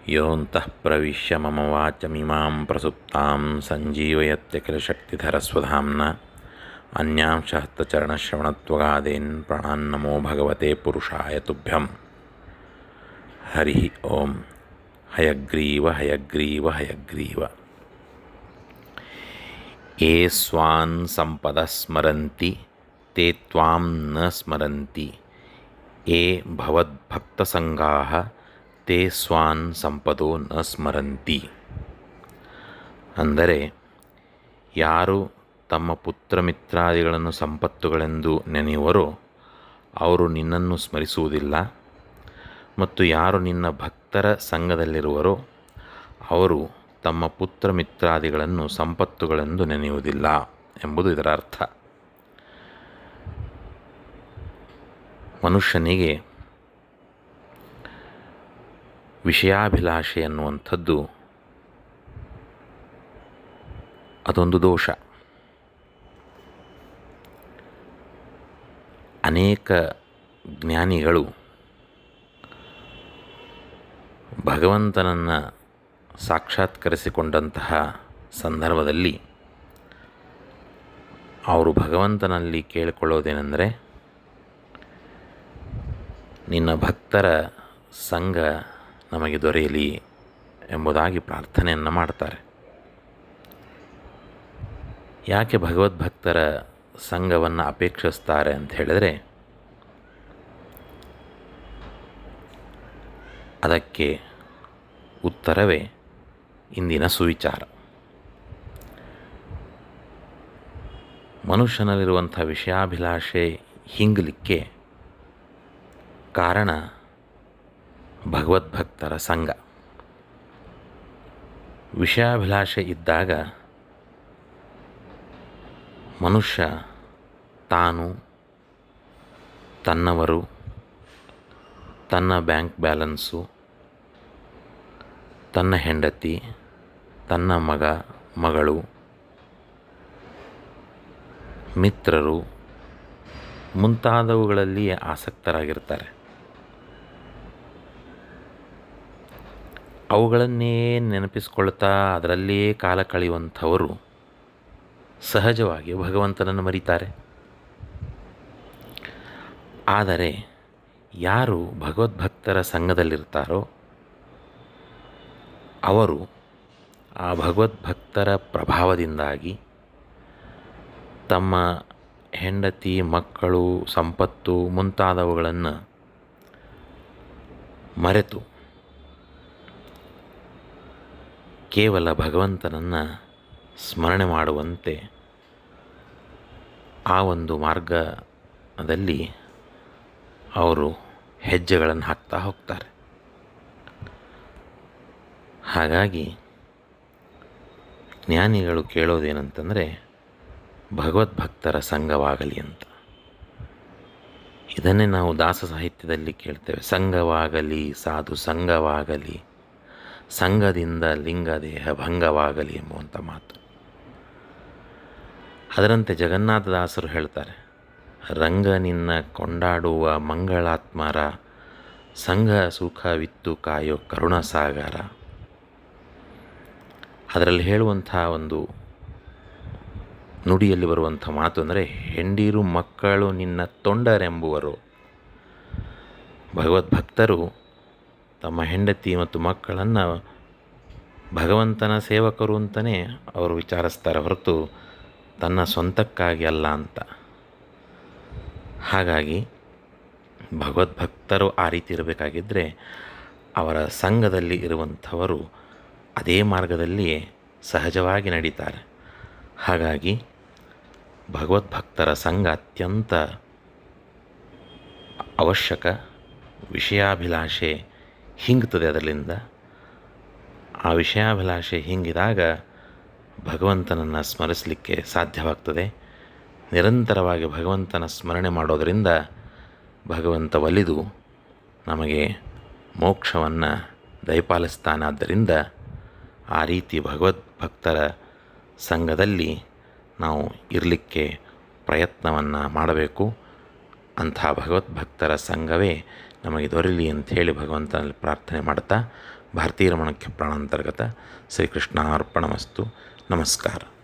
ಯೋऽन्तಃ ಪ್ರವಿಶ್ಯ ಮಮ ವಾಚಮಿಮಾಂ ಪ್ರಸುಪ್ತಾಂ ಸಂಜೀವಯತ್ಯ ಕಿಲ ಶಕ್ತಿಧರಸ್ವಧಾಮ್ನ ಅನ್ಯಾಂಶ ಹಸ್ತಚರಣಶ್ರವಣತ್ವಗಾದೀನ್ ಪ್ರಾಣಾನ್ನಮೋ ಭಗವತೆ ಪುರುಷಾಯ ತುಭ್ಯಂ. ಹರಿ ಓಂ. ಹಯಗ್ರೀವ ಹಯಗ್ರೀವ ಹಯಗ್ರೀವ. ಯೇ ಸ್ವಾನ್ ಸಂಪದ ಸ್ಮರಂತಿ ತೇ ತ್ವಾಂ ನ ಸ್ಮರಂತಿ, ಯೇ ಭವದ್ಭಕ್ತಸಂಗಾಃ ತೇ ಸ್ವಾನ್ ಸಂಪದೋ ನ ಸ್ಮರಂತಿ. ಅಂದರೆ, ಯಾರು ತಮ್ಮ ಪುತ್ರ ಮಿತ್ರಾದಿಗಳನ್ನು ಸಂಪತ್ತುಗಳೆಂದು ನೆನೆಯುವರೋ ಅವರು ನಿನ್ನನ್ನು ಸ್ಮರಿಸುವುದಿಲ್ಲ, ಮತ್ತು ಯಾರು ನಿನ್ನ ಭಕ್ತರ ಸಂಘದಲ್ಲಿರುವರೋ ಅವರು ತಮ್ಮ ಪುತ್ರ ಮಿತ್ರಾದಿಗಳನ್ನು ಸಂಪತ್ತುಗಳೆಂದು ನೆನೆಯುವುದಿಲ್ಲ ಎಂಬುದು ಇದರ ಅರ್ಥ. ಮನುಷ್ಯನಿಗೆ ವಿಷಯಾಭಿಲಾಷೆ ಎನ್ನುವಂಥದ್ದು ಅದೊಂದು ದೋಷ. ಅನೇಕ ಜ್ಞಾನಿಗಳು ಭಗವಂತನನ್ನು ಸಾಕ್ಷಾತ್ಕರಿಸಿಕೊಂಡಂತಹ ಸಂದರ್ಭದಲ್ಲಿ ಅವರು ಭಗವಂತನಲ್ಲಿ ಕೇಳಿಕೊಳ್ಳೋದೇನೆಂದರೆ, ನಿನ್ನ ಭಕ್ತರ ಸಂಘ ನಮಗೆ ದೊರೆಯಲಿ ಎಂಬುದಾಗಿ ಪ್ರಾರ್ಥನೆಯನ್ನು ಮಾಡ್ತಾರೆ. ಯಾಕೆ ಭಗವದ್ಭಕ್ತರ ಸಂಘವನ್ನು ಅಪೇಕ್ಷಿಸ್ತಾರೆ ಅಂತ ಹೇಳಿದರೆ, ಅದಕ್ಕೆ ಉತ್ತರವೇ ಇಂದಿನ ಸುವಿಚಾರ. ಮನುಷ್ಯನಲ್ಲಿರುವಂಥ ವಿಷಯಾಭಿಲಾಷೆ ಹಿಂಗಲಿಕ್ಕೆ ಕಾರಣ ಭಗವದ್ಭಕ್ತರ ಸಂಘ. ವಿಷಯಾಭಿಲಾಷೆ ಇದ್ದಾಗ ಮನುಷ್ಯ ತಾನು, ತನ್ನವರು, ತನ್ನ ಬ್ಯಾಂಕ್ ಬ್ಯಾಲೆನ್ಸು, ತನ್ನ ಹೆಂಡತಿ, ತನ್ನ ಮಗ ಮಗಳು, ಮಿತ್ರರು ಮುಂತಾದವುಗಳಲ್ಲಿಯೇ ಆಸಕ್ತರಾಗಿರ್ತಾರೆ. ಅವುಗಳನ್ನೇ ನೆನಪಿಸ್ಕೊಳ್ತಾ ಅದರಲ್ಲಿಯೇ ಕಾಲ ಕಳೆಯುವಂಥವರು ಸಹಜವಾಗಿ ಭಗವಂತನನ್ನು ಮರೀತಾರೆ. ಆದರೆ ಯಾರು ಭಗವದ್ಭಕ್ತರ ಸಂಘದಲ್ಲಿರ್ತಾರೋ ಅವರು ಆ ಭಗವದ್ಭಕ್ತರ ಪ್ರಭಾವದಿಂದಾಗಿ ತಮ್ಮ ಹೆಂಡತಿ, ಮಕ್ಕಳು, ಸಂಪತ್ತು ಮುಂತಾದವುಗಳನ್ನು ಮರೆತು ಕೇವಲ ಭಗವಂತನನ್ನು ಸ್ಮರಣೆ ಮಾಡುವಂತೆ ಆ ಒಂದು ಮಾರ್ಗದಲ್ಲಿ ಅವರು ಹೆಜ್ಜೆಗಳನ್ನು ಹಾಕ್ತಾ ಹೋಗ್ತಾರೆ. ಹಾಗಾಗಿ ಜ್ಞಾನಿಗಳು ಕೇಳೋದೇನಂತಂದರೆ, ಭಗವದ್ಭಕ್ತರ ಸಂಘವಾಗಲಿ ಅಂತ. ಇದನ್ನೇ ನಾವು ದಾಸ ಸಾಹಿತ್ಯದಲ್ಲಿ ಕೇಳ್ತೇವೆ. ಸಂಘವಾಗಲಿ ಸಾಧು ಸಂಘವಾಗಲಿ, ಸಂಘದಿಂದ ಲಿಂಗದೇಹ ಭಂಗವಾಗಲಿ ಎಂಬುವಂಥ ಮಾತು. ಅದರಂತೆ ಜಗನ್ನಾಥದಾಸರು ಹೇಳ್ತಾರೆ, ರಂಗ ನಿನ್ನ ಕೊಂಡಾಡುವ ಮಂಗಳಾತ್ಮರ, ಸಂಘ ಸುಖವಿತ್ತು ಕಾಯೋ ಕರುಣಸಾಗರ. ಅದರಲ್ಲಿ ಹೇಳುವಂಥ ಒಂದು ನುಡಿಯಲ್ಲಿ ಬರುವಂಥ ಮಾತು ಅಂದರೆ, ಹೆಂಡಿರು ಮಕ್ಕಳು ನಿನ್ನ ತೊಂಡರೆಂಬುವರು. ಭಗವದ್ಭಕ್ತರು ತಮ್ಮ ಹೆಂಡತಿ ಮತ್ತು ಮಕ್ಕಳನ್ನು ಭಗವಂತನ ಸೇವಕರು ಅಂತಲೇ ಅವರು ವಿಚಾರಿಸ್ತಾರೆ, ಹೊರತು ತನ್ನ ಸ್ವಂತಕ್ಕಾಗಿ ಅಲ್ಲ ಅಂತ. ಹಾಗಾಗಿ ಭಗವದ್ಭಕ್ತರು ಆ ರೀತಿ ಇರಬೇಕಾಗಿದ್ದರೆ ಅವರ ಸಂಘದಲ್ಲಿ ಇರುವಂಥವರು ಅದೇ ಮಾರ್ಗದಲ್ಲಿಯೇ ಸಹಜವಾಗಿ ನಡೀತಾರೆ. ಹಾಗಾಗಿ ಭಗವದ್ಭಕ್ತರ ಸಂಘ ಅತ್ಯಂತ ಅವಶ್ಯಕ. ವಿಷಯಾಭಿಲಾಷೆ ಹಿಂಗ್ತದೆ ಅದರಿಂದ. ಆ ವಿಷಯಾಭಿಲಾಷೆ ಹಿಂಗಿದಾಗ ಭಗವಂತನನ್ನು ಸ್ಮರಿಸಲಿಕ್ಕೆ ಸಾಧ್ಯವಾಗ್ತದೆ. ನಿರಂತರವಾಗಿ ಭಗವಂತನ ಸ್ಮರಣೆ ಮಾಡೋದರಿಂದ ಭಗವಂತ ಒಲಿದು ನಮಗೆ ಮೋಕ್ಷವನ್ನು ದಯಪಾಲಿಸ್ತಾನಾದ್ದರಿಂದ ಆ ರೀತಿ ಭಗವದ್ಭಕ್ತರ ಸಂಘದಲ್ಲಿ ನಾವು ಇರಲಿಕ್ಕೆ ಪ್ರಯತ್ನವನ್ನು ಮಾಡಬೇಕು. ಅಂಥ ಭಗವದ್ಭಕ್ತರ ಸಂಘವೇ ನಮಗೆ ದೊರೆಯಲಿ ಅಂಥೇಳಿ ಭಗವಂತನಲ್ಲಿ ಪ್ರಾರ್ಥನೆ ಮಾಡ್ತಾ ಭಾರತೀಯ ರಮಣಕ್ಕೆ ಪ್ರಾಣಾಂತರ್ಗತ ಶ್ರೀಕೃಷ್ಣಾರ್ಪಣಮಸ್ತು. ನಮಸ್ಕಾರ.